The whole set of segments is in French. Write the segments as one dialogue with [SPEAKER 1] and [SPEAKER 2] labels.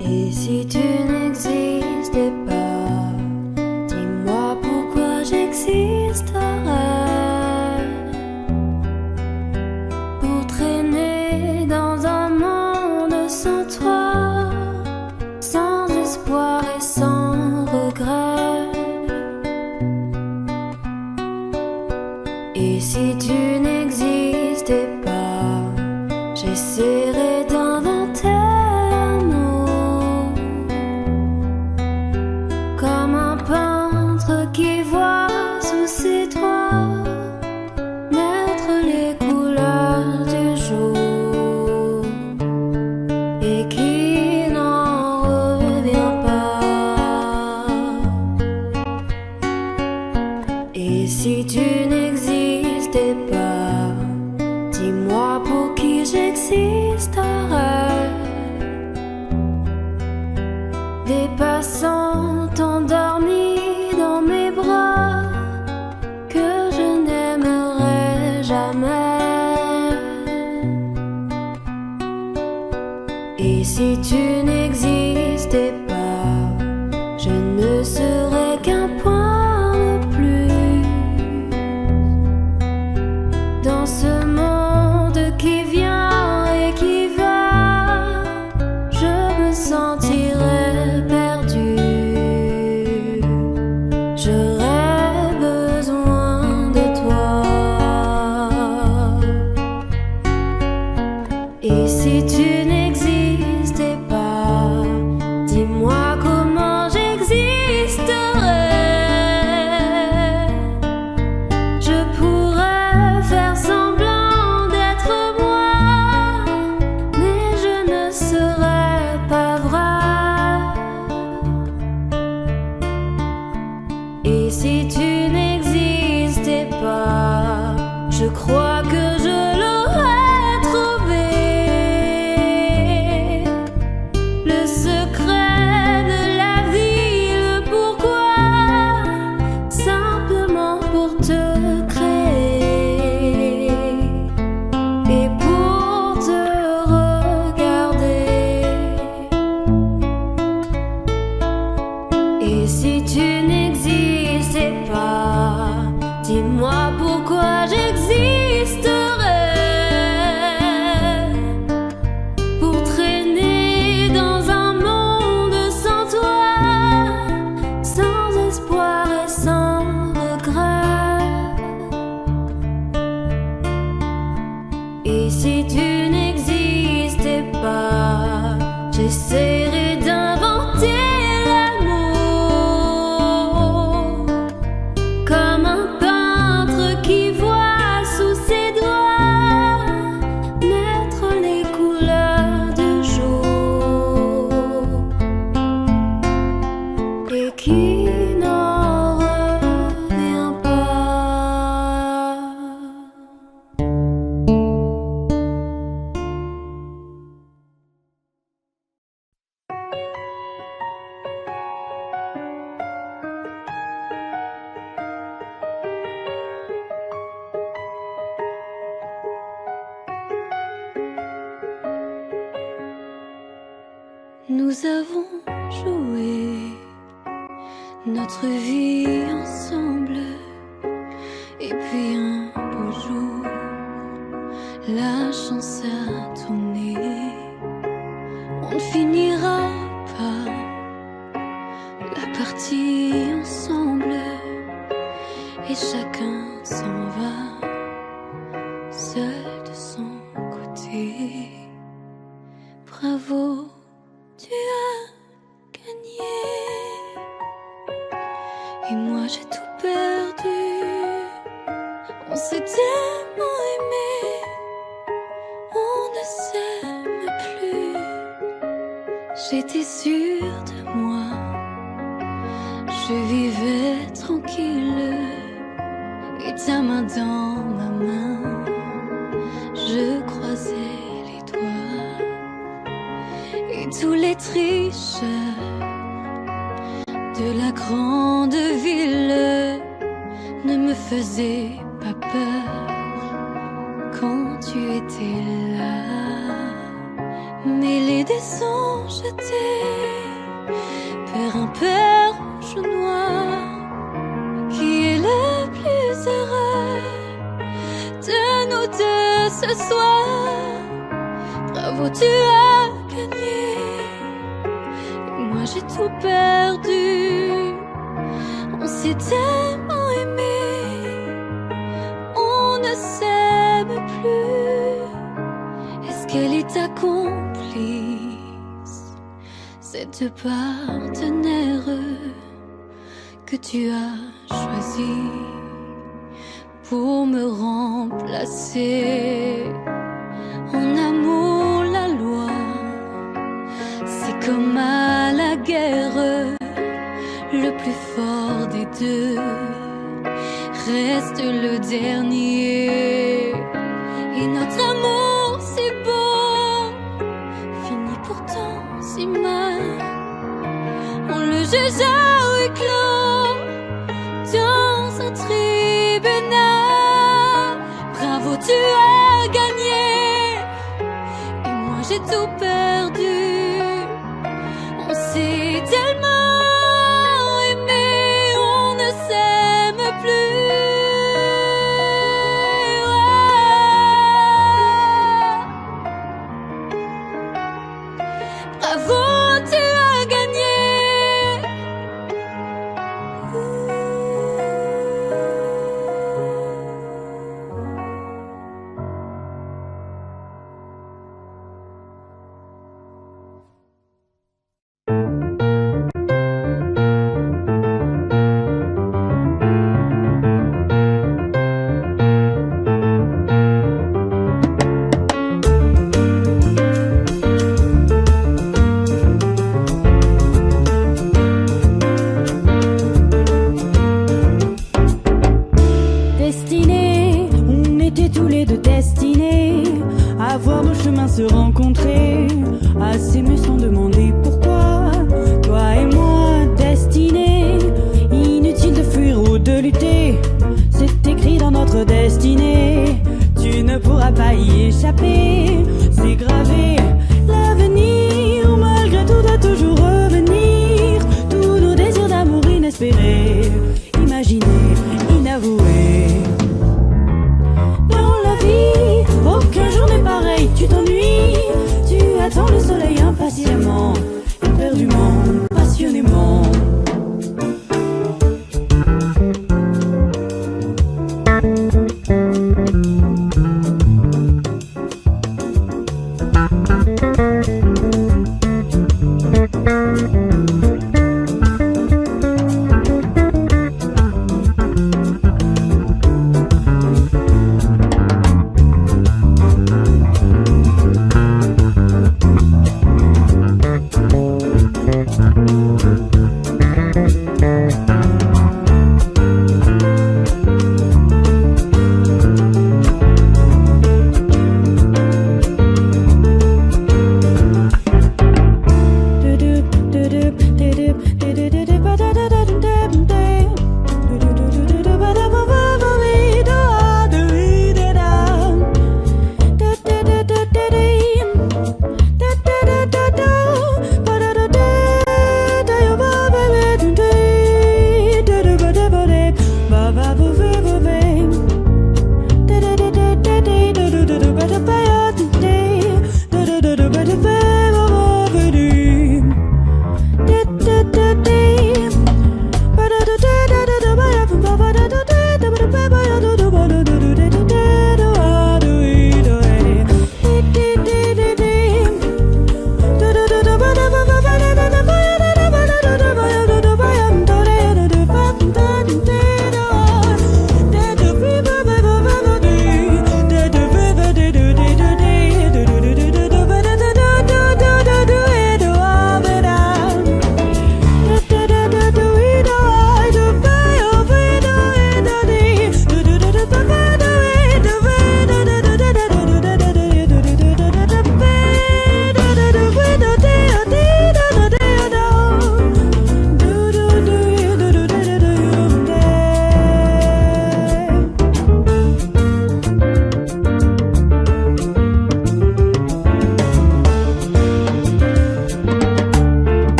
[SPEAKER 1] Et si tu n'existais pas, dis-moi pourquoi j'existerais. Pour traîner dans un monde sans toi, sans espoir et sans regret. Et si tu n'existais pas, j'essaierais d'inventer l'amour, comme un peintre qui voit sous ses doigts naître les couleurs du jour et qui n'en revient pas. Et si tu n'existais pas, dis-moi pour qui j'existerais. Des passants endormis dans mes bras que je n'aimerais jamais. Et si tu n'existais pas, je ne serais qu'un point de plus dans ce monde qui vient et qui va. Je me sentirais perdu. J'aurais besoin de toi. Et si tu n'existais pas, dis-moi comment j'existerais. Je pourrais faire semblant d'être moi, mais je ne serais pas vrai. Et si tu n'existais pas, je crois que je l'aurais trouvé. Le secret de la vie, le pourquoi, simplement pour te créer et pour te regarder. Et si tu n'existais pas, dis-moi pourquoi j'existerais. Pour traîner dans un monde sans toi, sans espoir et sans regret. Et si tu n'existais pas, j'essaierais d'inventer l'amour, comme un peintre qui voit sous ses doigts naître les couleurs du jour et qui n'en revient pas. Nous avons joué notre vie ensemble, et puis un beau jour, la chance a tourné. On ne finira pas la partie ensemble, et chacun s'en va seul de son côté. Bravo, tu as gagné. Et moi j'ai tout perdu. On s'est tellement aimé, on ne s'aime plus. J'étais sûre de moi, je vivais tranquille, et ta main dans ma main, je croisais les doigts. Et tous les tricheurs de la grande ville ne me faisaient pas peur quand tu étais là, mêlé des sons jetés par un père rouge ou noir. Qui est le plus heureux de nous deux ce soir? Bravo, tu as gagné, et moi j'ai tout perdu. On s'est tellement aimé, on ne s'aime plus. Est-ce qu'elle est ta complice, cette partenaire que tu as choisi pour me remplacer? En amour, la loi, c'est comme à la guerre, le plus fort des deux reste le dernier. Et notre amour si beau finit pourtant si mal. On le juge à huis clos dans un tribunal. Bravo, tu as gagné, et moi j'ai tout perdu. On s'est tellement aimé, on ne s'aime plus. Bravo, tu as gagné.
[SPEAKER 2] Destinés, on était tous les deux destinés à voir nos chemins se rencontrer, à s'aimer sans demander pourquoi. Toi et moi, destinés, inutile de fuir ou de lutter, c'est écrit dans notre destinée. Tu ne pourras pas y échapper, c'est gravé. L'avenir, malgré tout, doit toujours revenir. Tous nos désirs d'amour inespérés, imaginés, inavoués. Dans la vie, aucun jour n'est pareil, tu t'ennuies. Tu attends le soleil impatiemment, éperdument, passionnément.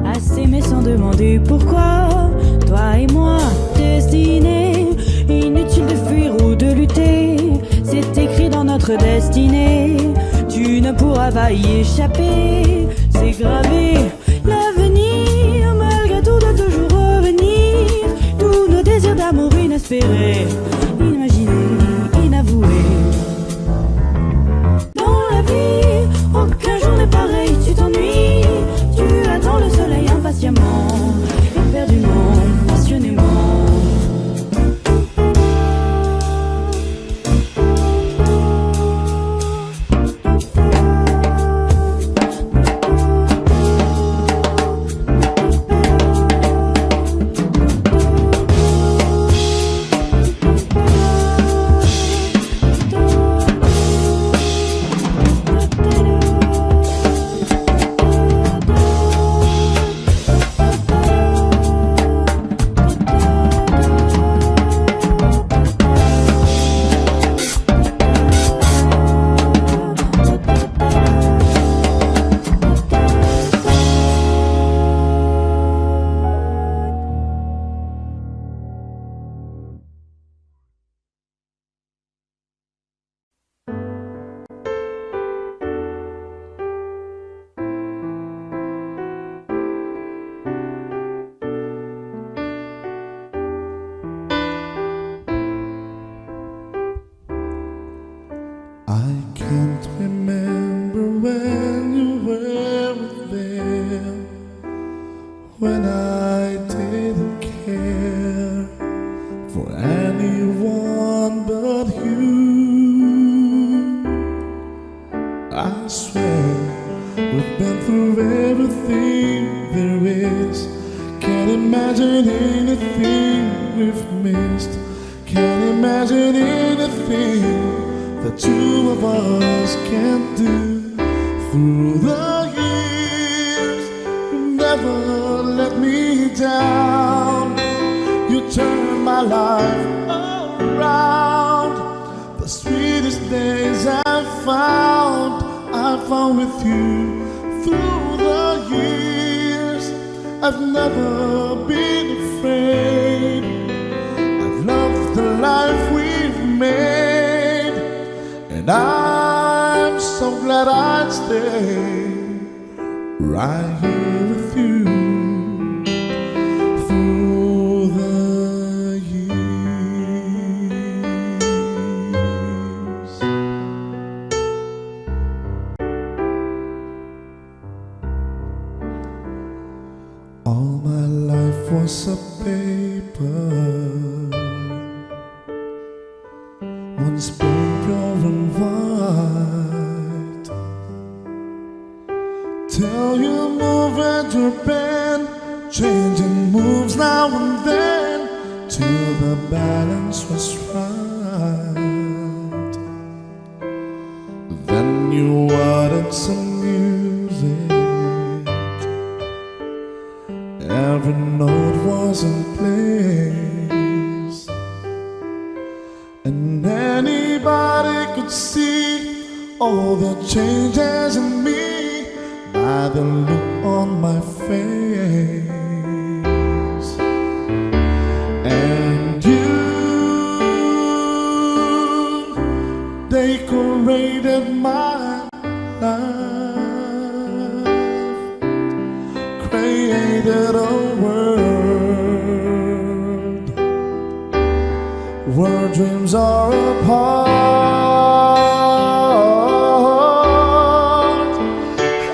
[SPEAKER 2] à s'aimer sans demander pourquoi. Toi et moi, destinés, inutile de fuir ou de lutter, c'est écrit dans notre destinée. Tu ne pourras pas y échapper, c'est gravé. L'avenir, malgré tout, doit toujours revenir. Tous nos désirs d'amour inespérés, inimaginés, inavoués. Dans la vie, aucun jour n'est pareil, tu t'ennuies. Tu attends le soleil impatiemment, éperdument, passionnément.
[SPEAKER 3] I can't remember when you were there, when I didn't care for anyone but you. I swear we've been through everything there is. Can't imagine anything we've missed. Can't imagine anything the two of us can do. Through the years, you never let me down. You turned my life around. The sweetest days I found with you. Through the years, I've never been afraid. I've loved the life we've made, and I'm so glad I'd stay right here with you through the years. All my life was a paper, once pure and white, till you move at your bend, changing moves now and then, till the balance was right. Then you added some music, every note was in place, and anybody could see all the changes in me by the look on my face. And you decorated my life, created a world where dreams are apart.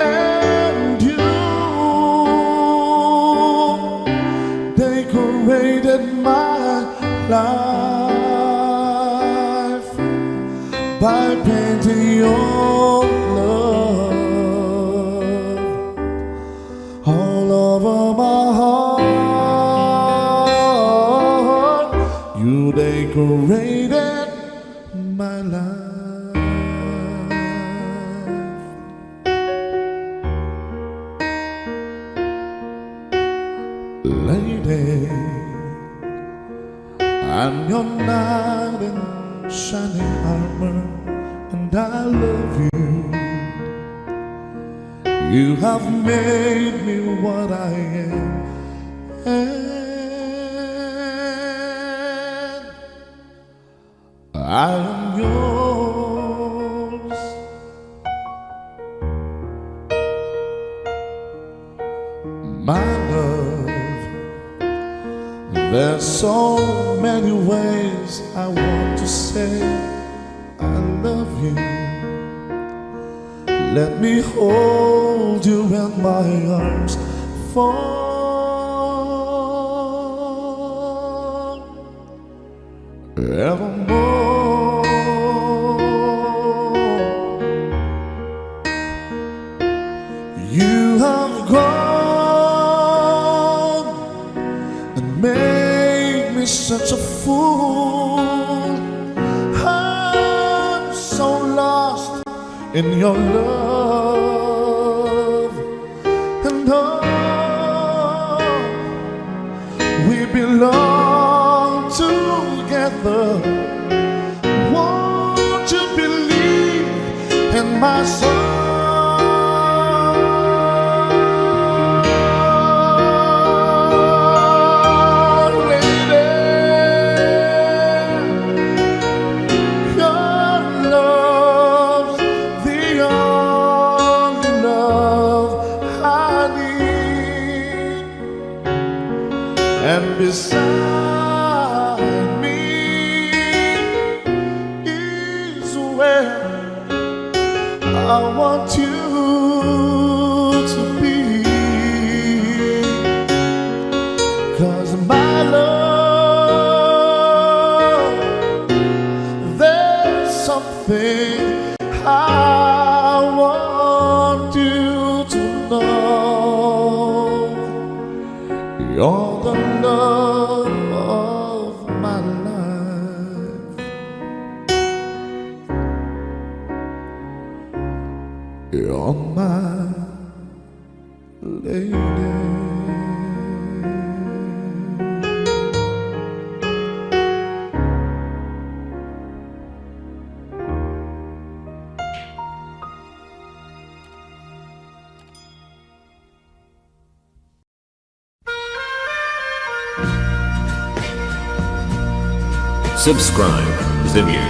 [SPEAKER 3] And you decorated my life by painting your love all over my heart. You decorated my life. Lady, I'm your knight in shining armor, and I love you. You have made me what I am, and I am yours. My love, there's so many ways I want to say I love you. Let me hold you in my arms forevermore. You have gone and made me such a fool. I'm so lost in your love, and oh, we belong together. Won't you believe in my soul? And beside me is where I want you to be. 'Cause my love, there's something I want you to know. You're the love of my life. You're my lady.
[SPEAKER 4] Subscribe Zimyu.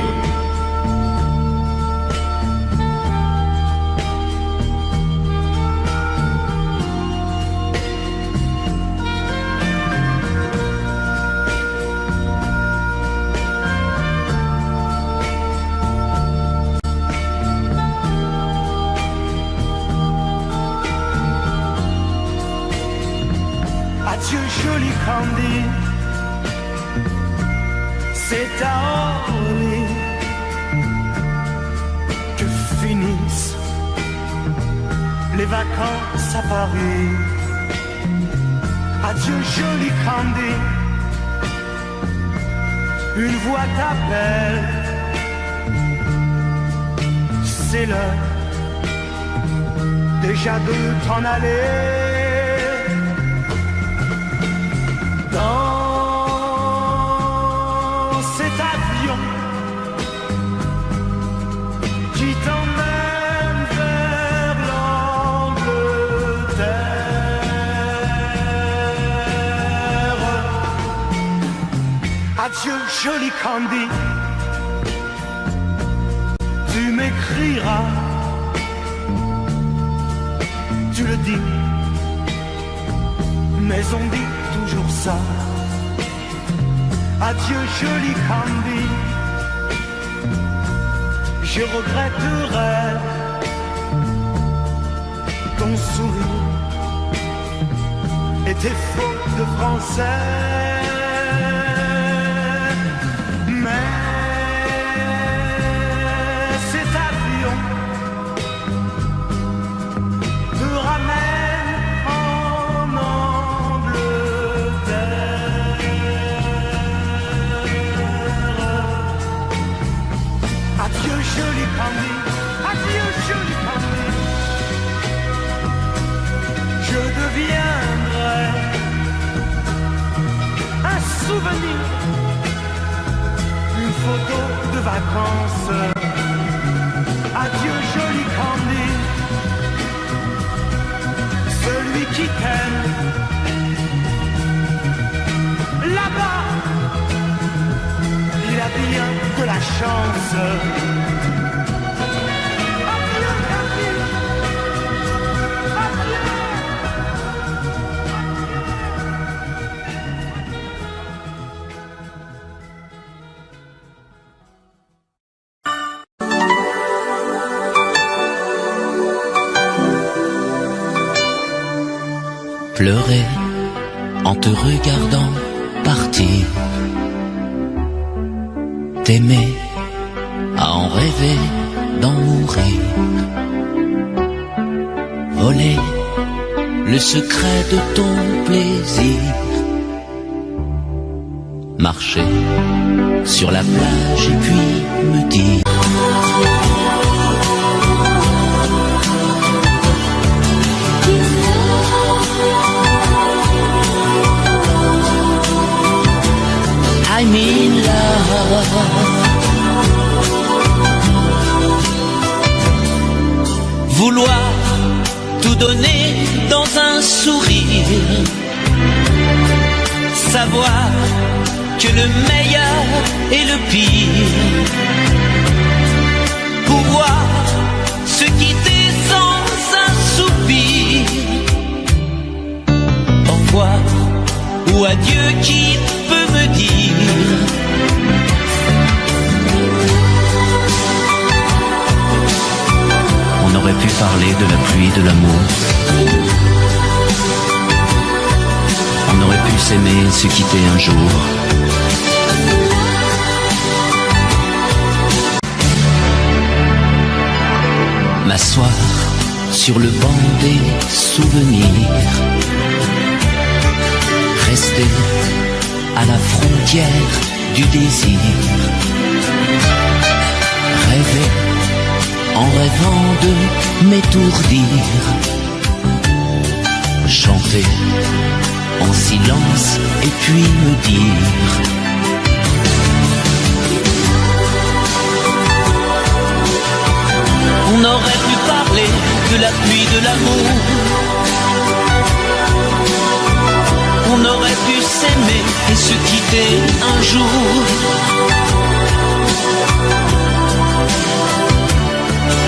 [SPEAKER 5] Adieu joli Candy, c'est à Orly que finissent les vacances à Paris. Adieu joli Candy, une voix t'appelle, c'est l'heure déjà de t'en aller. Dans cet avion qui t'emmène vers l'Angleterre. Adieu joli Candy, tu m'écriras, tu le dis, mais on dit toujours ça. Adieu joli Candy, je regretterai ton sourire et tes fautes de français. Mais cet avion te ramène en Angleterre. Adieu joli Candy, adieu joli Candy, je deviendrai un souvenir, une photo de vacances. Adieu joli Candy, t'aime. Là-bas, il a bien de la chance. Adieu, adieu.
[SPEAKER 6] Pleurer en te regardant partir, t'aimer à en rêver d'en mourir, voler le secret de ton plaisir, marcher sur la plage et puis me dire I'm in love. Vouloir tout donner dans un sourire, savoir que le meilleur est le pire, pouvoir se quitter sans un soupir, au revoir ou adieu qui peut me dire on aurait pu parler de la pluie, de l'amour, on aurait pu s'aimer, se quitter un jour. M'asseoir sur le banc des souvenirs, rester à la frontière du désir, rêver en rêvant de m'étourdir, chanter en silence et puis me dire on aurait pu parler de la pluie, de l'amour, on aurait pu s'aimer et se quitter un jour.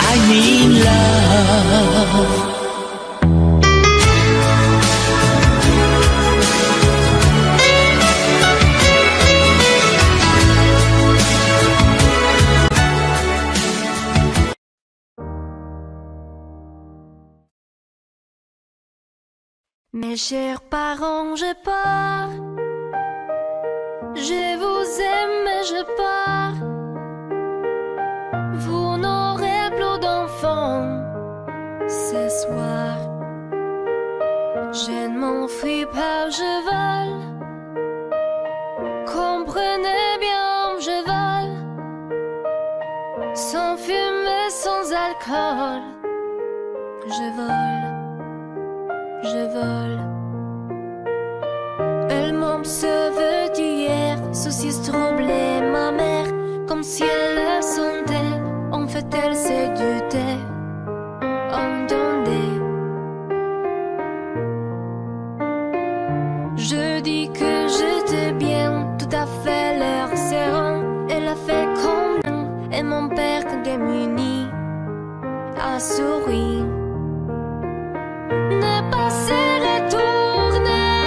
[SPEAKER 6] I'm in love.
[SPEAKER 1] Mes chers parents, je pars. Je vous aime et je pars. Vous n'aurez plus d'enfants ce soir. Je ne m'enfuis pas, je vole. Comprenez bien, je vole. Sans fumée, sans alcool. Je vole. Je vole. Elle m'observe d'hier, saucisse troublée, ma mère, comme si elle le sentait. En fait, elle s'est dutée. Entendez. Je dis que j'étais bien, tout à fait l'air serrant. Elle a fait comme nous, et mon père, démuni, a souri. Ne pas se retourner,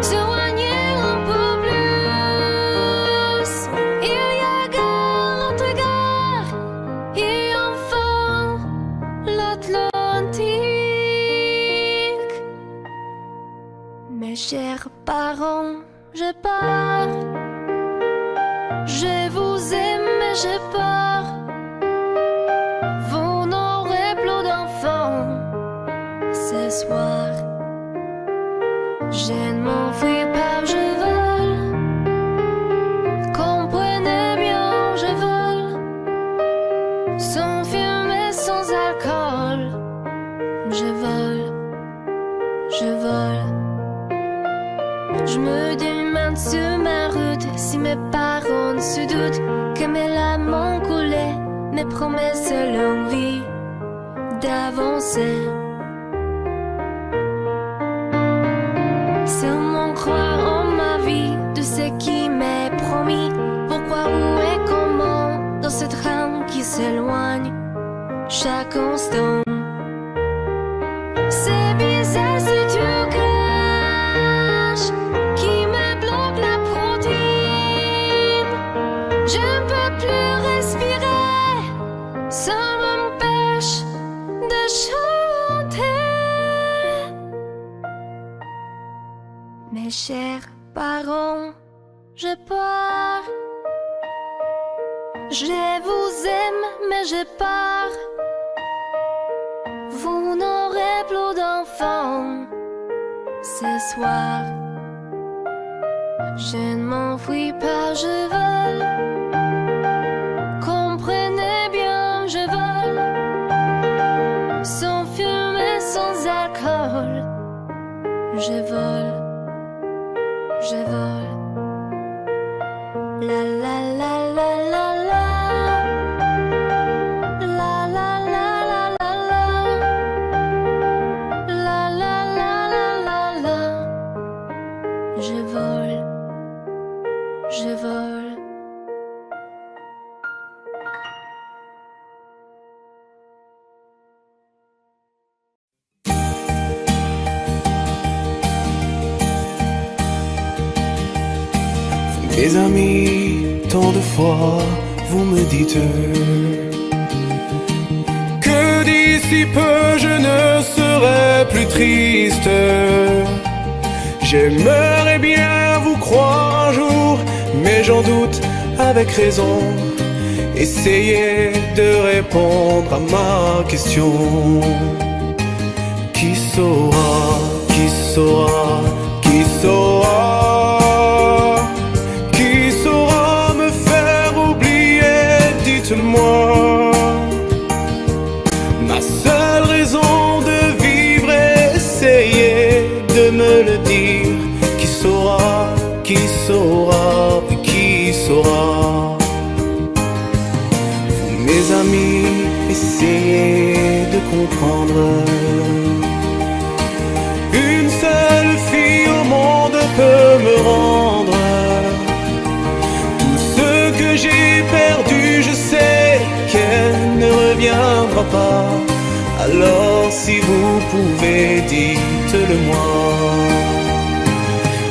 [SPEAKER 1] s'éloigner un peu plus. Il y a gare, l'autre gare, et enfin l'Atlantique. Mes chers parents, je pars. Je vous aime et je pars. Vous n'aurez plus d'enfants ce soir. Je ne m'enfuis pas, je vole. Comprenez bien, je vole. Sans fumée, sans alcool. Je vole, je vole. Je me demande sur ma route si mes parents se doutent que mes larmes ont coulé, mes promesses, l'envie d'avancer. seulement croire en ma vie, de ce qui m'est promis. Pourquoi, où et comment, dans ce train qui s'éloigne chaque instant. C'est bizarre ce trucage qui me bloque la protéine. Je ne peux plus respirer, ça m'empêche de chanter. Mes chers parents, je pars. Je vous aime, mais je pars. Vous n'aurez plus d'enfants ce soir. Je ne m'enfuis pas, je vole. Comprenez bien, je vole. Sans fumée, sans alcool. Je vole. Je vole. La la la la la la. La la la la la la. La la la la la la. Je vole. Je vole.
[SPEAKER 7] Mes amis, tant de fois vous me dites que d'ici peu je ne serai plus triste. J'aimerais bien vous croire un jour, mais j'en doute avec raison. Essayez de répondre à ma question. Qui saura, qui saura, qui saura? Moi, ma seule raison de vivre, essayez de me le dire. Qui saura, qui saura, qui saura? Vous, mes amis, essayez de comprendre. Une seule fille au monde peut me rendre tout ce que j'ai perdu. Je sais qu'elle ne reviendra pas. Alors si vous pouvez, dites-le moi.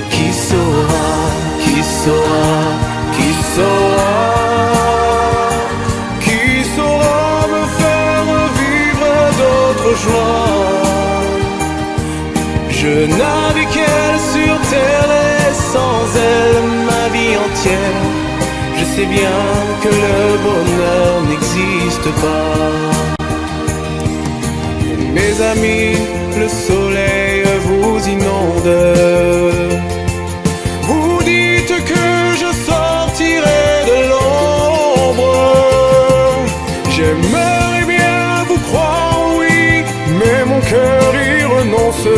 [SPEAKER 7] Qui saura, qui saura, qui saura? Qui saura me faire vivre d'autres joies? Je n'avais qu'elle sur terre et sans elle ma vie entière. Je sais bien que le bonheur n'existe pas. Mes amis, le soleil vous inonde. Vous dites que je sortirai de l'ombre. J'aimerais bien vous croire, oui, mais mon cœur y renonce.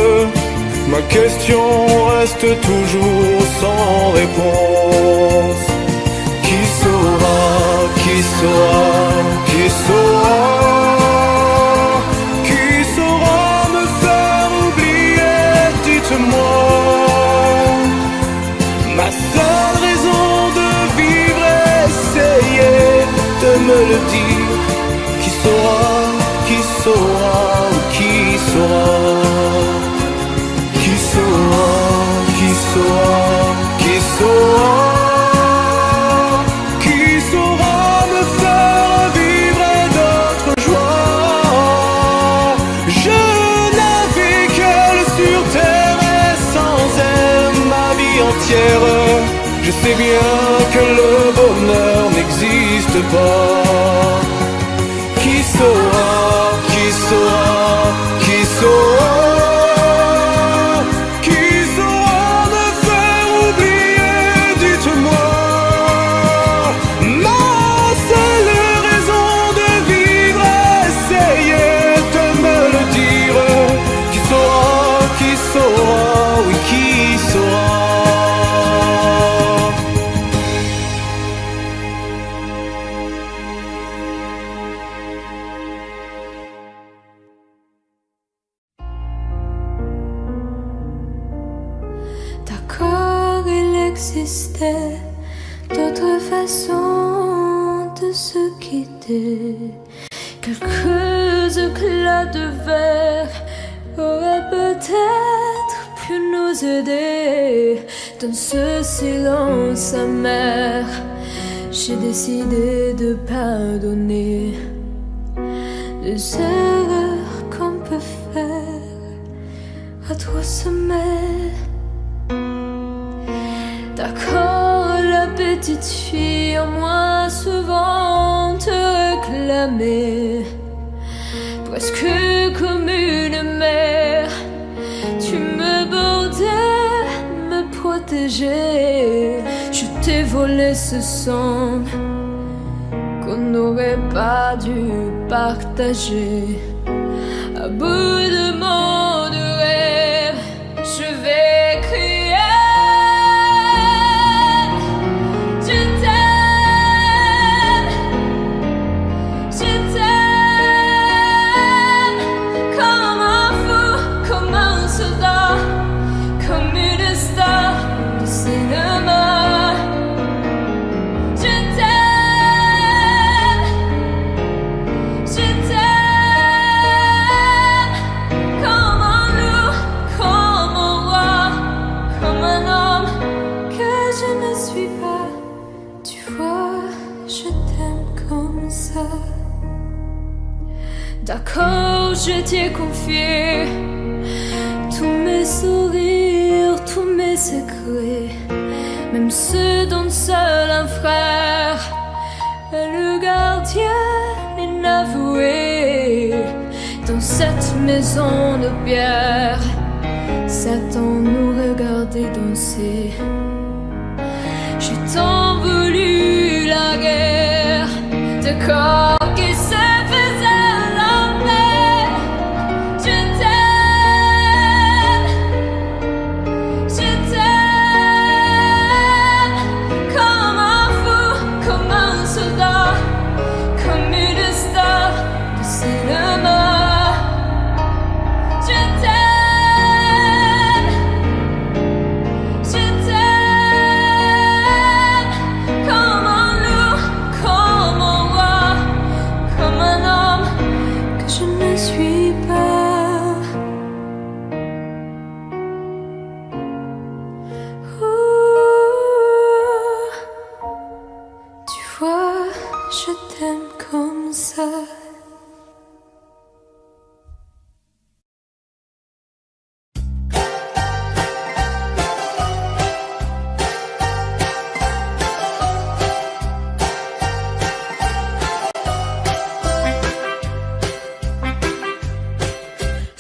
[SPEAKER 7] Ma question reste toujours sans réponse. Qui saura, qui saura, qui saura? Qui saura me faire oublier? Dites-moi. Ma seule raison de vivre, essayez de me le dire. Qui saura, qui saura, qui saura? Qui saura, qui saura, qui saura? Je sais bien que le bonheur n'existe pas. Qui saura, qui saura, qui saura? Qui saura me faire oublier? Dites-moi. Ma seule raison de vivre, essayez de me le dire. Qui saura, oui, qui saura?
[SPEAKER 1] existait d'autres façons de se quitter. Quelques éclats de verre auraient peut-être pu nous aider dans ce silence amer. J'ai décidé de pardonner les erreurs qu'on peut faire à 3 semaines. D'accord, la petite fille en moi souvent te réclamait, presque comme une mère. Tu me bordais, me protégeais. Je t'ai volé ce sang qu'on n'aurait pas dû partager. À bout de mots de rêve, je vais crier. D'accord, je t'ai confié tous mes sourires, tous mes secrets, même ceux dont seul un frère est le gardien inavoué. Dans cette maison de pierre, Satan nous regardait danser. J'ai tant voulu la guerre de corps qui se faisait.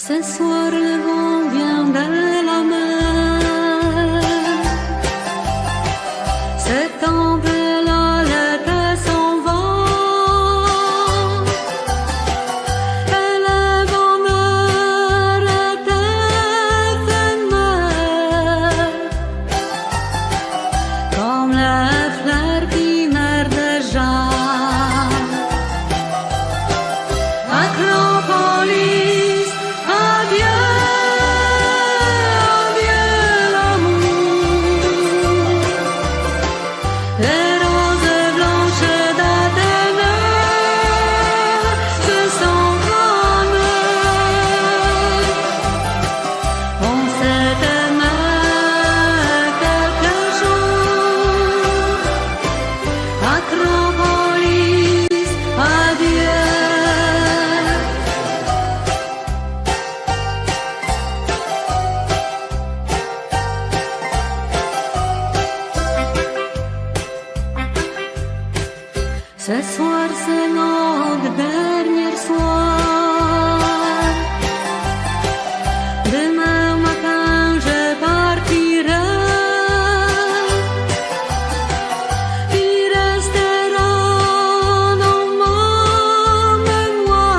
[SPEAKER 2] Ce soir le vent vient de la mer. Cet tempête-là, l'été s'en va. Et le bonheur est éphémère, comme les fleurs qui meurent déjà. Acropolis, adieu, adieu l'amour. Les roses blanches d'Athènes se sont calmées. On s'est aimé quelques jours. Acropolis, adieu. Ce soir c'est notre dernier soir. Demain matin je partirai. Il restera dans ma mémoire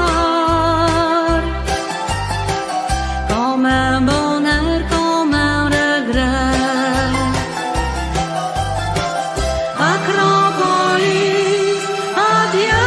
[SPEAKER 2] comme un bonheur, comme un regret. Acropolis, adieu.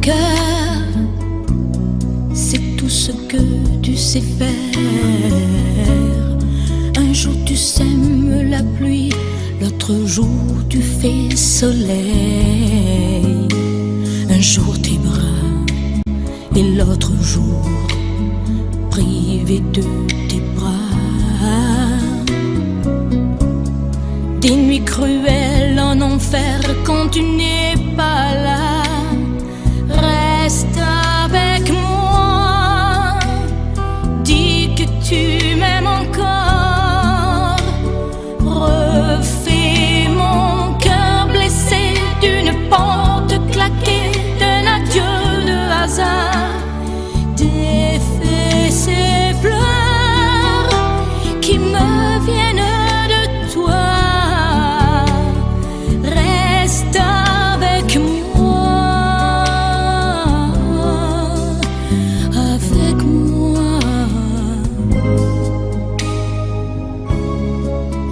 [SPEAKER 1] cœur, c'est tout ce que tu sais faire. Un jour tu sèmes la pluie, l'autre jour tu fais soleil. Un jour tes bras et l'autre jour privé de tes bras. Des nuits cruelles en enfer quand tu n'es pas là. Reste avec moi, dis que tu m'aimes encore. Refais mon cœur blessé d'une porte claquée, d'un adieu de hasard. Défais ces pleurs qui me viennent de toi. Reste avec moi, avec moi.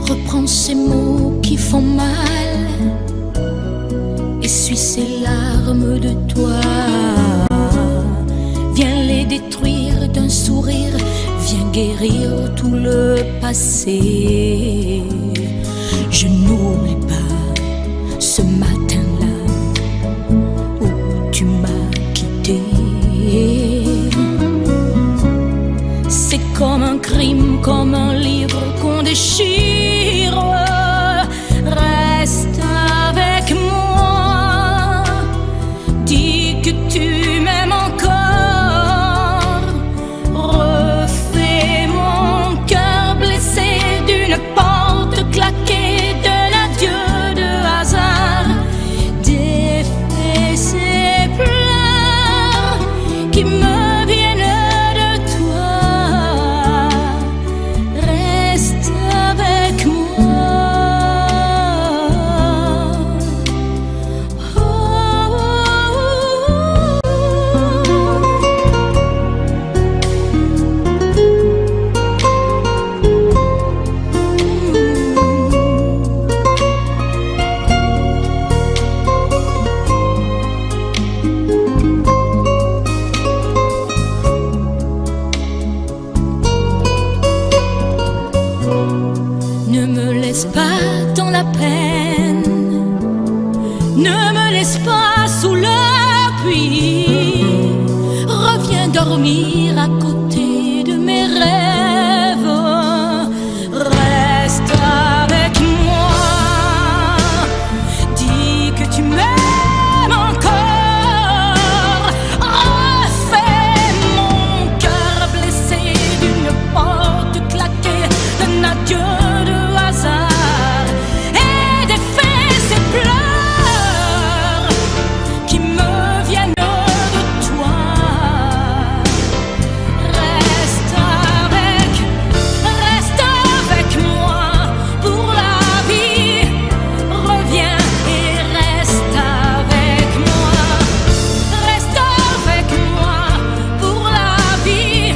[SPEAKER 1] Reprends ces mots qui font mal, essuie ces larmes de toi. Viens les détruire d'un sourire, viens guérir tout le passé. Je n'oublie pas ce matin-là où tu m'as quitté. C'est comme un crime, comme un livre qu'on déchire. Reste avec moi, dis que tu m'aimes encore. Refais mon cœur blessé d'une porte claquée, d'un adieu de hasard. Défais ces pleurs qui me viennent de toi. Reste avec moi. Oh, oh, Ne me laisse pas dans la peine, ne me laisse pas sous la pluie. Reviens dormir à côté de mes rêves. Reste avec moi, dis que tu m'aimes encore. Refais mon cœur blessé d'une porte claquée, d'un adieu de hasard. Et défais ces pleurs qui me viennent de toi. Reste avec moi pour la vie. Reviens et reste avec moi. Reste avec moi pour la vie.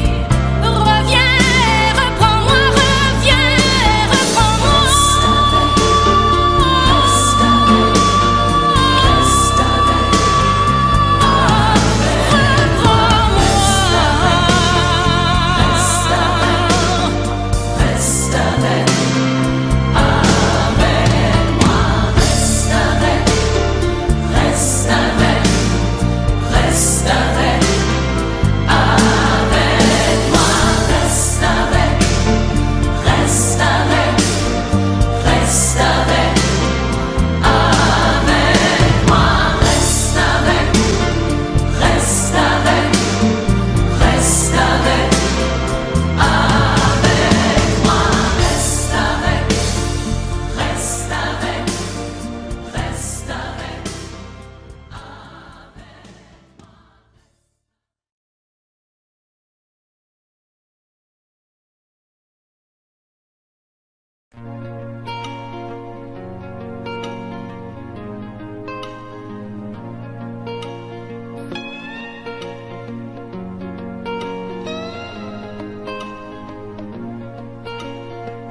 [SPEAKER 1] Reviens et reprends-moi, reviens et reprends-moi.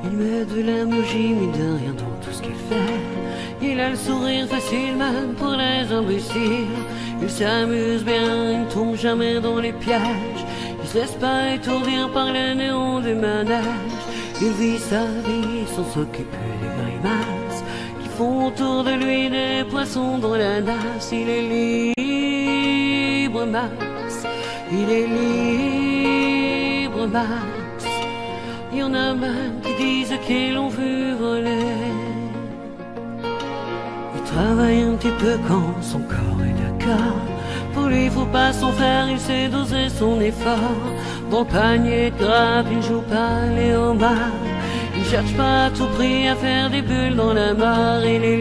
[SPEAKER 8] Il met de l'énergie, mais de rien dans tout ce qu'il fait. Il a le sourire facile même pour les imbéciles. Il s'amuse bien, il ne tombe jamais dans les pièges. Il se laisse pas étourdir par les néons du manège. Il vit sa vie sans s'occuper des grimaces qui font autour de lui des poissons dans la nasse. Il est libre, Max. Il est libre, Max. Il y en a même qui disent qu'ils l'ont vu voler. Il travaille un petit peu quand son corps est d'accord. Pour lui, faut pas s'en faire, il sait doser son effort. Dans le panier de grappe, il joue pas les homards. Il cherche pas à tout prix à faire des bulles dans la mare. Il est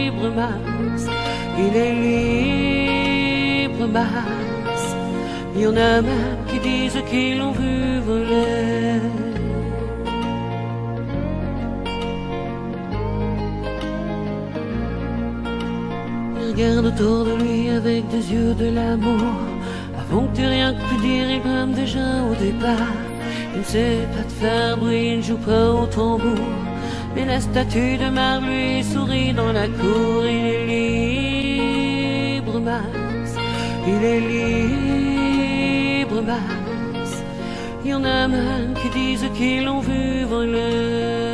[SPEAKER 8] libre, Max. Il est libre, Max. Il y en a même qui disent qu'ils l'ont vu voler. Regarde autour de lui avec des yeux de l'amour. Avant que tu rien que pu dire, il brame déjà au départ. Il ne sait pas te faire bruit, il ne joue pas au tambour. Mais la statue de marbre lui sourit dans la cour. Il est libre, Max. Il est libre, Max. Il y en a même qui disent qu'ils l'ont vu voler.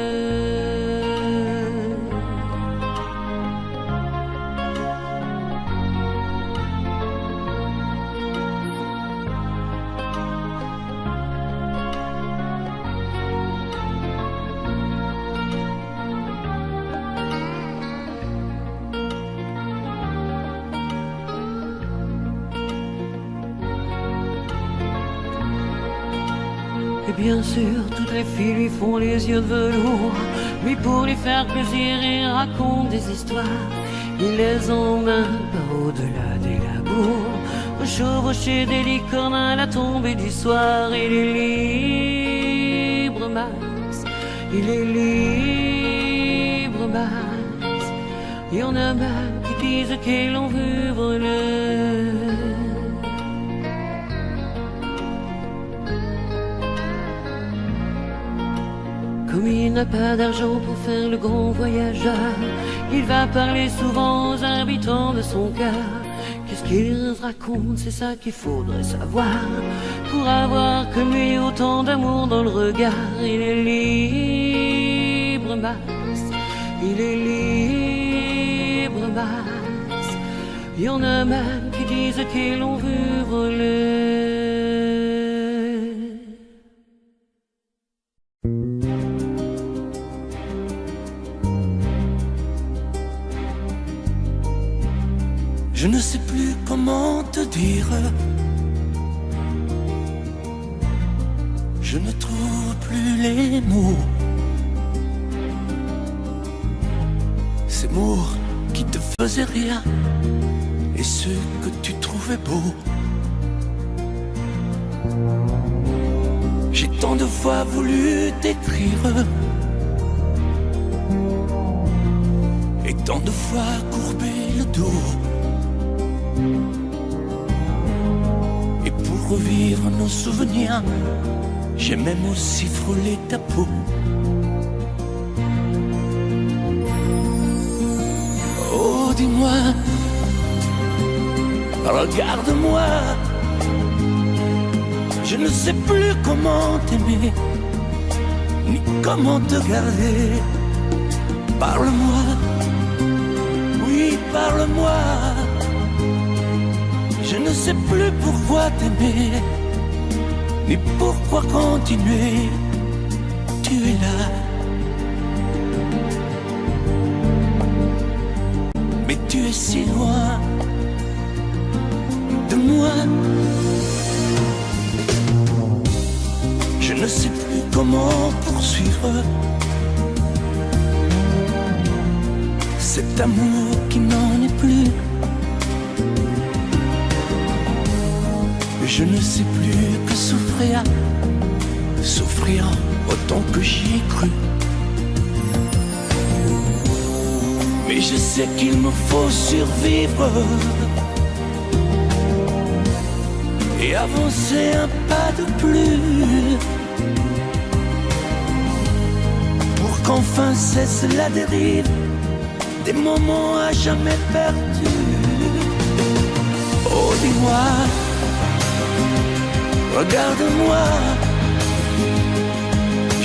[SPEAKER 8] Et bien sûr, toutes les filles lui font les yeux de velours. Lui, pour lui faire plaisir, il raconte des histoires. Il les emmène par au-delà des labours, chevaucher des licornes à la tombée du soir. Il est libre, Max. Il est libre, Max. Il y en a même qui disent qu'ils l'ont vu voler. Comme il n'a pas d'argent pour faire le grand voyageur, il va parler souvent aux habitants de son cœur. Qu'est-ce qu'il raconte, c'est ça qu'il faudrait savoir, pour avoir comme lui autant d'amour dans le regard. Il est libre, Max. Il est libre, Max. Il y en a même qui disent qu'ils l'ont vu voler.
[SPEAKER 7] Je ne sais plus comment te dire. Je ne trouve plus les mots. Ces mots qui te faisaient rien et ceux que tu trouvais beaux. J'ai tant de fois voulu t'écrire et tant de fois courbé le dos. Et pour revivre nos souvenirs, j'ai même aussi frôlé ta peau. Oh, dis-moi, regarde-moi. Je ne sais plus comment t'aimer, ni comment te garder. Parle-moi, oui, parle-moi. Je ne sais plus pourquoi t'aimer, ni pourquoi continuer. Tu es là, mais tu es si loin de moi. Je ne sais plus comment poursuivre cet amour qui n'en est plus. Je ne sais plus que souffrir, souffrir autant que j'y ai cru. Mais je sais qu'il me faut survivre et avancer un pas de plus, pour qu'enfin cesse la dérive
[SPEAKER 6] des moments à jamais perdus. Oh, dis-moi, regarde-moi,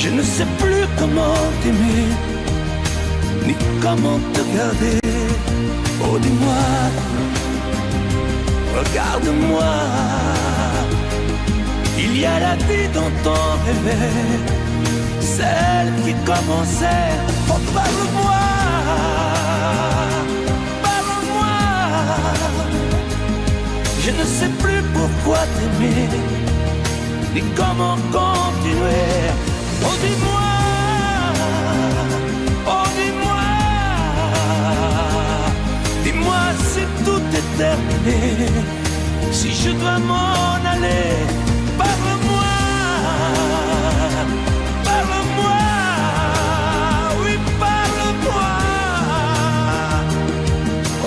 [SPEAKER 6] je ne sais plus comment t'aimer, ni comment te garder. Oh, dis-moi, regarde-moi, il y a la vie dont on rêvait, celle qui commençait. Oh, parle-moi, parle-moi, je ne sais plus pourquoi t'aimer, ni comment continuer. Oh, dis-moi, oh, dis-moi, dis-moi si tout est terminé, si je dois m'en aller. Parle-moi, parle-moi, oui, parle-moi. Oh,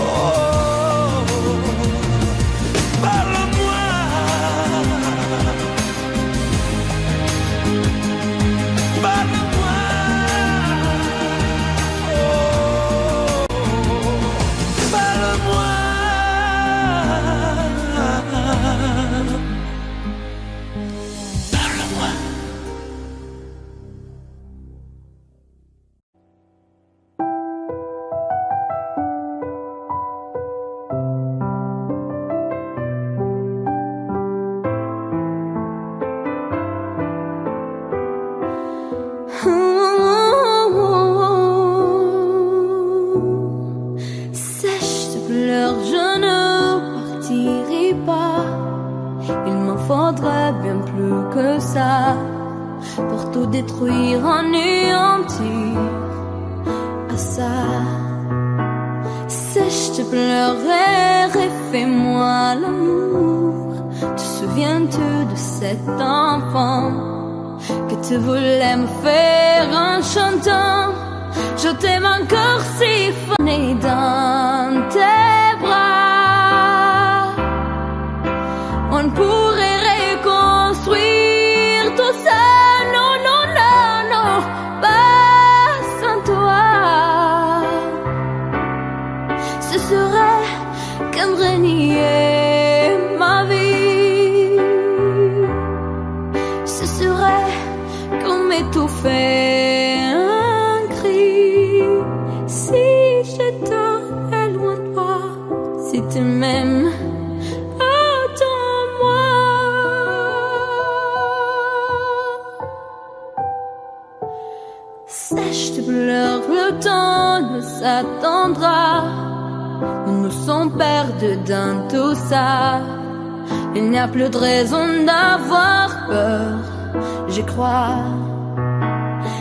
[SPEAKER 6] parle-moi. Parle-moi. Oh, parle-moi.
[SPEAKER 1] Sèche tes pleurs, je ne partirai pas. Il m'en faudrait bien plus que ça pour tout détruire, anéantir à ça. Sèche tes pleurs et refais-moi l'amour. Te souviens-tu de cet enfant que tu voulais me faire en chantant? Je t'aime encore siphonné dans tes bras. On pourrait reconstruire tout ça. Non, non, non, non, pas sans toi. Ce serait comme renier ma vie. Ce serait comme étouffer un cri. Si j'étais loin de toi, si tu m'aimes, attends-moi. Sèche tes pleurs, le temps ne s'attendra. Nous nous sommes perdus dans tout ça. Il n'y a plus de raison d'avoir peur, j'y crois.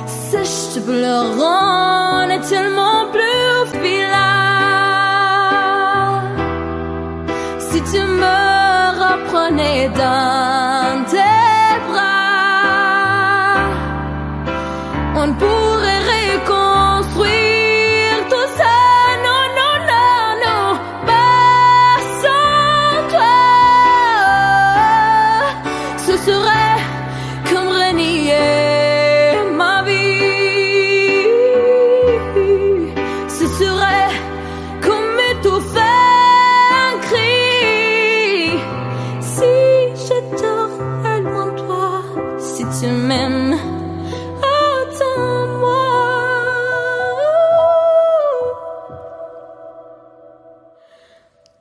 [SPEAKER 1] Sèche tes pleurs, on est tellement plus filaire. Si tu me reprenais dans tes bras, on pourrait reconstruire tout ça. Non, non, non, non, pas sans toi. Ce serait comme renier ma vie. Ce serait comme étouffer un cri. Si j'étais loin de toi, si tu m'aimes, attends-moi.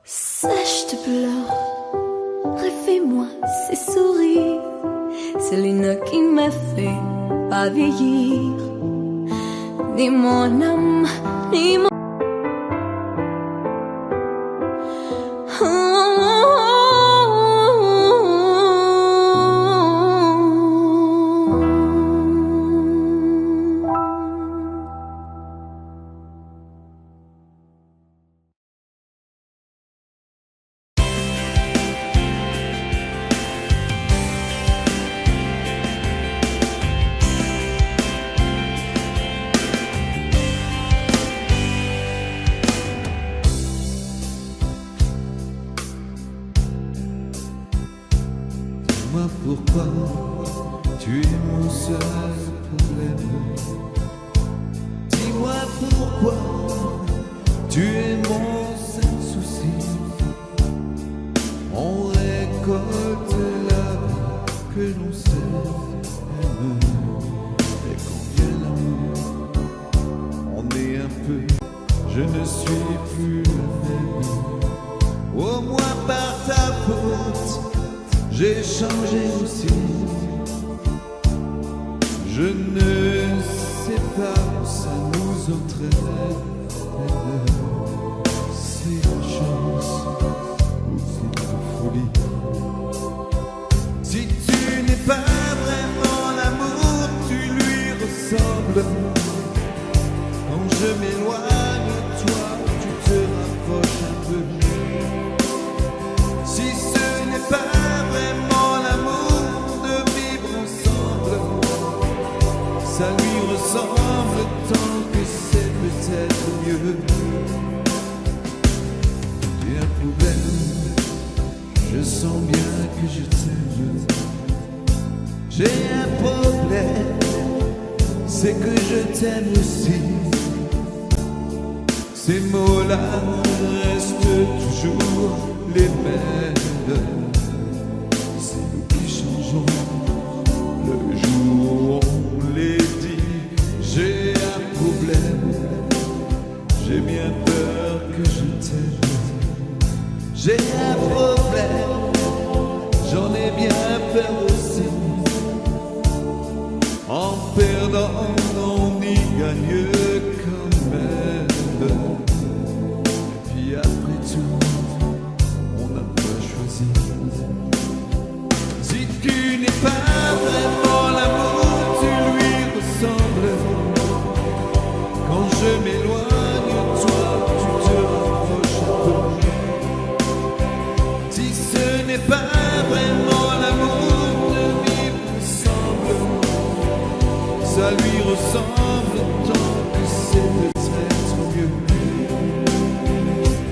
[SPEAKER 1] Sèche tes pleurs, refais-moi ces sourires. C'est l'une qui me fait pas vieillir. Ni mon âme, ni mon...
[SPEAKER 9] Dis-moi pourquoi tu es mon seul problème. Dis-moi pourquoi Tu es mon seul souci. On récolte la vie que l'on sème. Et quand vient l'amour, on est un peu. Je ne suis plus le même. Au moins par ta faute, j'ai changé aussi. Je ne sais pas où ça nous entraîne. C'est la chance ou c'est la folie. Si tu n'es pas vraiment l'amour, tu lui ressembles. Quand je m'éloigne de toi, tu te rapproches un peu. Si ce n'est pas vraiment l'amour de vivre ensemble, ça lui ressemble tant que c'est peut-être mieux. J'ai un problème, je sens bien que je t'aime. J'ai un problème, c'est que je t'aime aussi. Ces mots-là restent toujours les mêmes. C'est nous qui changeons le jour où on les dit. J'ai un problème, j'ai bien peur que je t'aime. J'ai un problème, j'en ai bien peur aussi. En perdant, on y gagne quand même. Et puis après tout, on n'a pas choisi. Si tu n'es pas vraiment l'amour, tu lui ressembles. Quand je m'éloigne de toi, tu te rapproches un peu. Si ce n'est pas vraiment l'amour de vivre ensemble, ça lui ressemble tant que c'est peut-être mieux.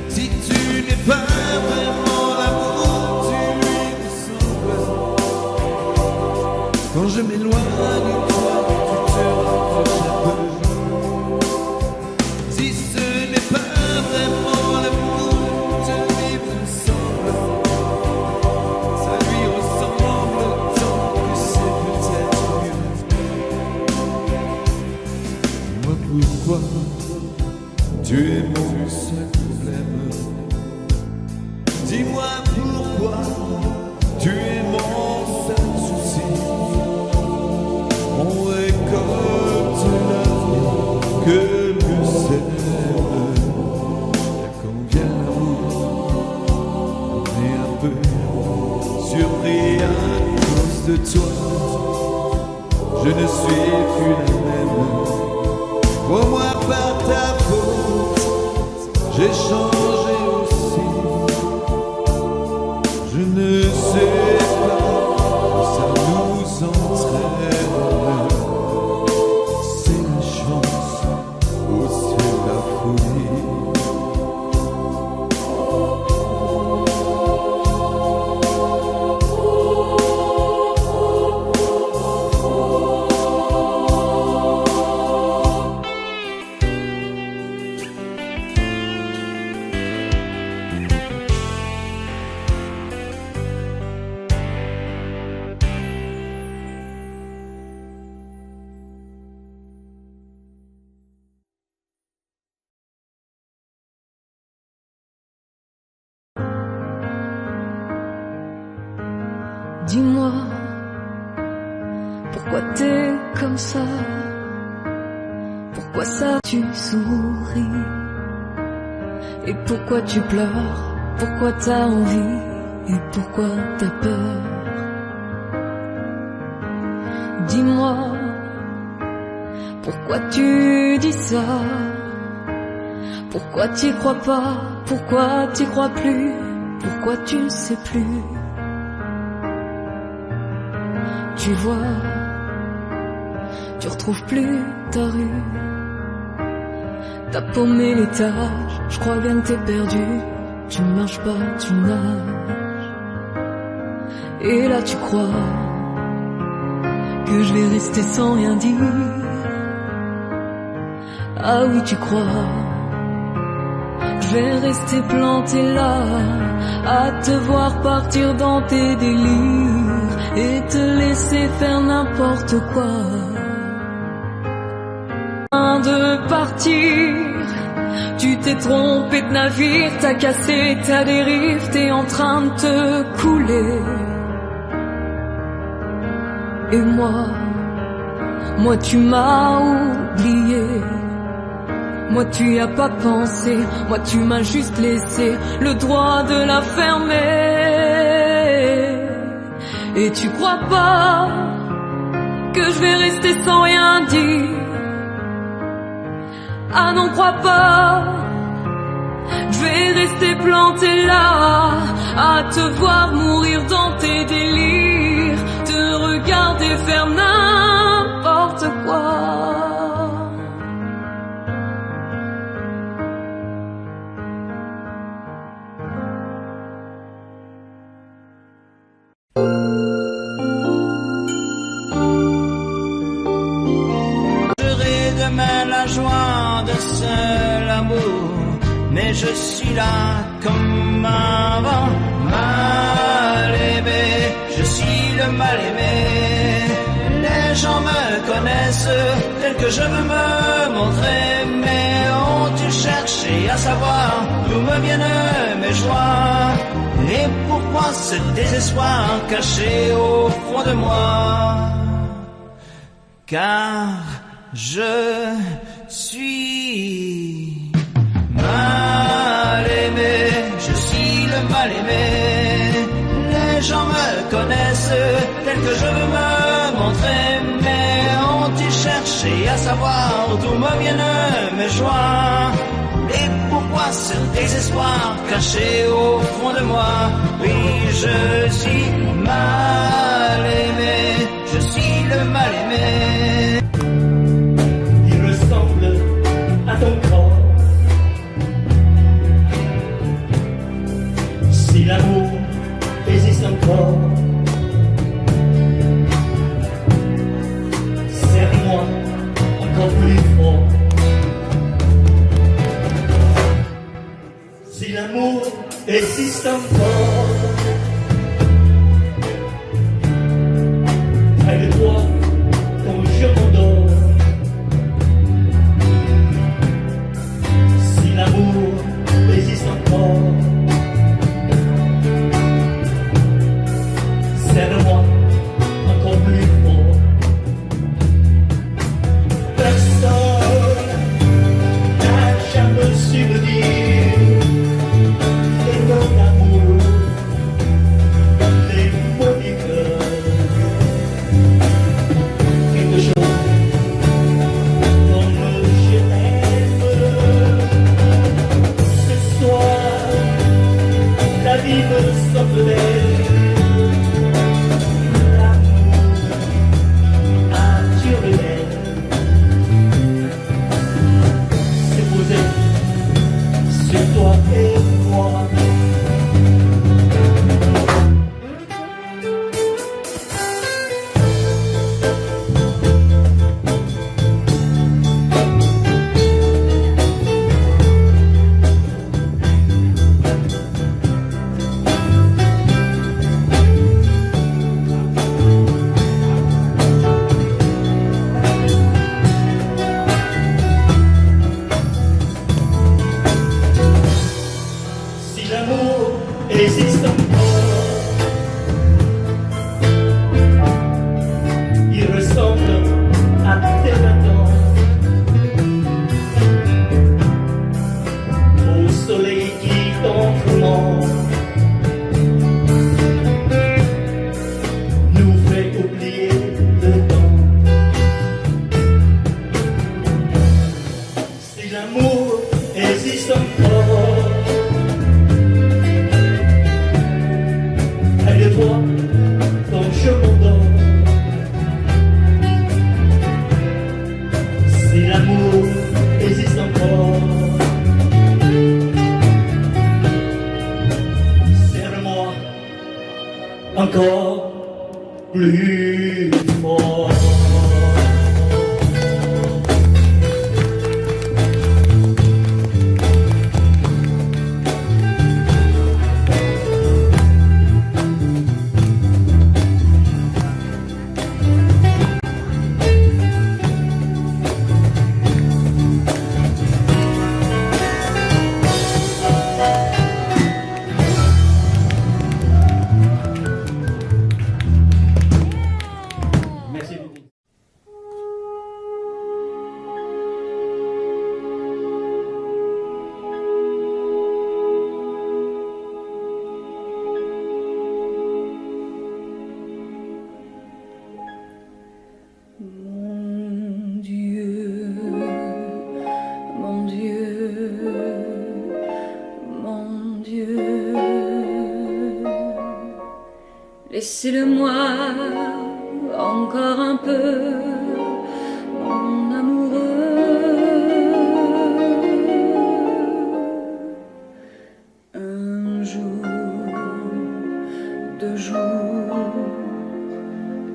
[SPEAKER 9] Si tu n'es pas vraiment l'amour, tu lui ressembles. Quand je m'éloigne de toi, tu te rapproches un peu. Si ce n'est pas vraiment l'amour de vivre ensemble, ça lui ressemble tant que c'est peut-être mieux. Moi pourquoi tu es mon seul problème? Dis-moi pourquoi tu es mon seul souci. On récolte la vie que l'on sème. Et quand vient l'amour, on est un peu surpris à cause de toi. Je ne suis plus la même. Au moins par ta faute, j'ai changé aussi. Je ne sais pas où ça nous entraîne. C'est la chance ou c'est la folie.
[SPEAKER 1] Dis-moi, pourquoi t'es comme ça? Pourquoi ça tu souris? Et pourquoi tu pleures? Pourquoi t'as envie? Et pourquoi t'as peur? Dis-moi, pourquoi tu dis ça? Pourquoi t'y crois pas? Pourquoi t'y crois plus? Pourquoi tu ne sais plus? Tu vois, tu retrouves plus ta rue. T'as paumé l'étage, je crois bien que t'es perdu. Tu marches pas, tu nages. Et là tu crois que je vais rester sans rien dire. Ah oui tu crois,
[SPEAKER 2] Je vais rester planté là, à te voir partir dans tes délires et te laisser faire n'importe quoi. De partir, tu t'es trompé de navire, t'as cassé ta dérive, t'es en train de te couler. Et moi tu m'as oublié. Moi tu y as pas pensé, moi tu m'as juste laissé le droit de la fermer. Et tu crois pas que je vais rester sans rien dire? Ah non, crois pas, je vais rester planté là, à te voir mourir dans tes délires, te regarder faire n'importe quoi.
[SPEAKER 6] Demain la joie de seul amour, mais je suis là comme avant, mal aimé, je suis le mal aimé. Les gens me connaissent tel que je veux me montrer, mais ont-tu cherché à savoir d'où me viennent mes joies? Et pourquoi ce désespoir caché au fond de moi? Car je suis mal aimé, je suis le mal aimé. Les gens me connaissent tel que je veux me montrer, mais ont-ils cherché à savoir d'où me viennent mes joies? Et pourquoi ce désespoir caché au fond de moi? Oui, je suis mal aimé, je suis le mal aimé.
[SPEAKER 10] À ton corps, si l'amour existe encore, serre-moi encore plus fort. Si l'amour existe encore, près de toi quand je m'endors. L'amour existe encore. Serre-moi encore plus fort. Personne n'a jamais su me dire les mots d'amour, les mots du cœur. Quelque chose comme je t'aime. La vie me semble belle, l'amour naturel s'est posé sur toi et moi. Existe encore, il ressemble à tes maintenant, au soleil qui t'entoure, nous fait oublier le temps. Si l'amour existe encore, de toi quand je m'endors. Si l'amour existe encore, serre-moi encore plus fort.
[SPEAKER 2] Laissez-le-moi encore un peu, mon amoureux. Un jour, 2 jours,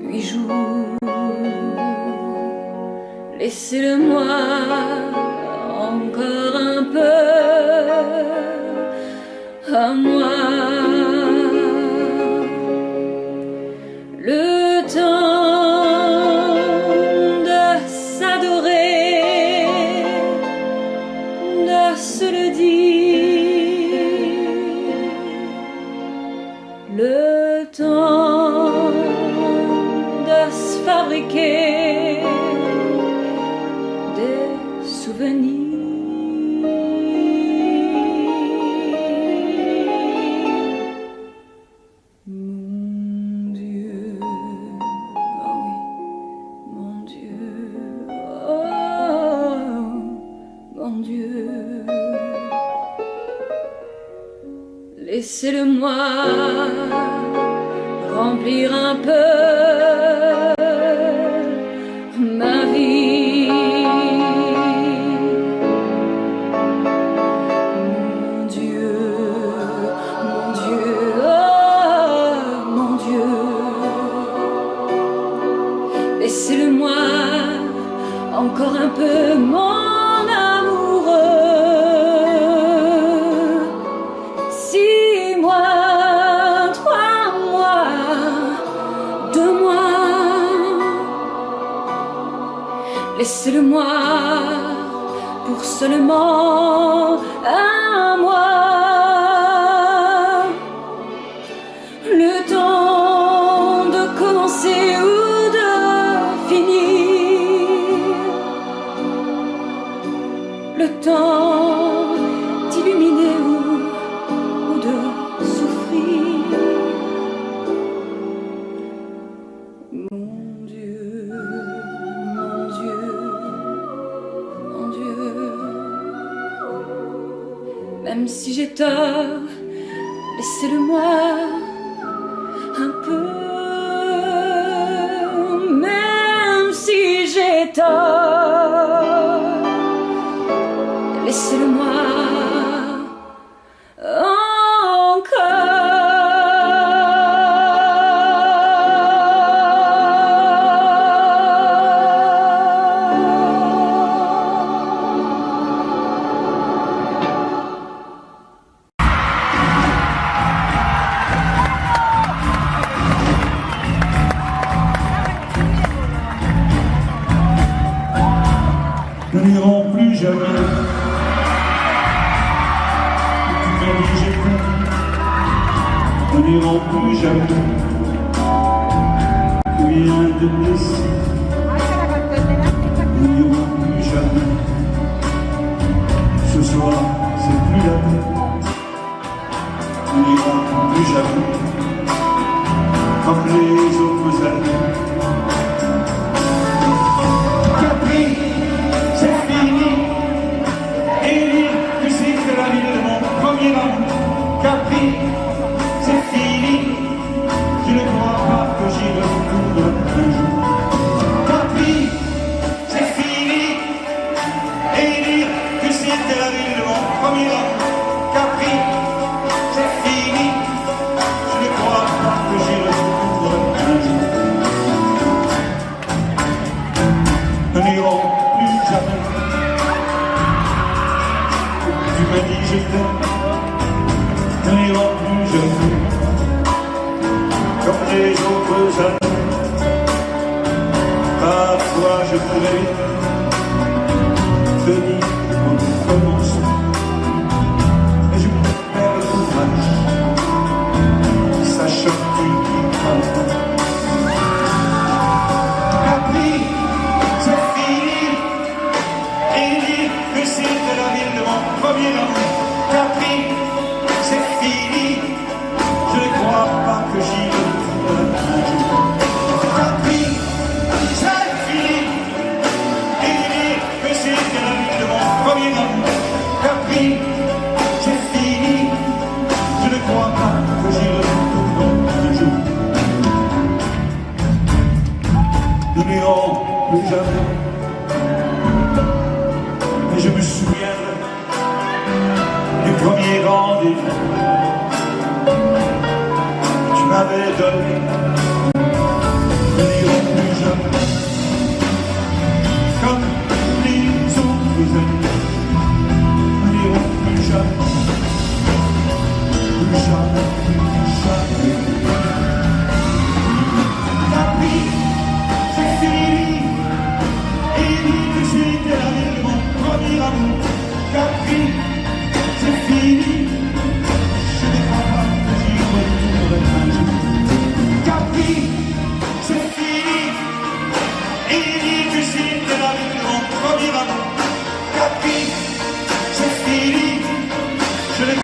[SPEAKER 2] 8 jours. Laissez-le-moi encore un peu à moi. Le temps de s'adorer, de se le dire, le temps de se fabriquer des souvenirs. Laissez-le-moi remplir un peu ma vie. Mon Dieu, mon Dieu, oh mon Dieu. Laissez-le-moi encore un peu, mon amoureux. Laissez-le-moi pour seulement un mois, le temps de commencer ou de finir, le temps d'illuminer ou de souffrir. Mon Dieu, mon Dieu, mon Dieu. Même si j'ai tort, laissez-le-moi un peu. Même si j'ai tort, laissez-le-moi
[SPEAKER 10] Nous n'irons plus jamais. Tu m'as dit j'ai peur. Nous n'irons plus jamais. Rien de blessé. Nous n'irons plus jamais. Ce soir, c'est plus la peine. Nous n'irons plus jamais. Comme les autres années.
[SPEAKER 3] Capri, c'est fini. Je ne crois pas que j'y retourne un jour. Capri, c'est fini. Et dire que c'était la ville de mon premier amour. Capri, c'est fini. Je ne crois pas que j'y retourne un jour. Nous n'irons plus jamais. Tu m'as dit je t'aime. Nous n'irons plus jamais, comme les autres années. Parfois je pourrais te dire qu'on commence, mais je perds le courage, sachant que tu dis pas. Capri, c'est fini, et dire que c'était la ville de mon premier amour. Capri, c'est fini, je ne crois pas que j'y retourne un jour. Capri, c'est fini,
[SPEAKER 10] rendez-vous que tu m'avais donné. Nous n'irons plus jamais comme les autres amis. Nous n'irons plus jamais, plus jamais, plus jamais. La vie, c'est fini. Et dit que j'étais avec mon premier amour. Capri, c'est fini. Je ne crois pas que j'y retournerai un jour. Capri, c'est fini. Et dit que j'étais avec mon premier amour. Capri, c'est fini.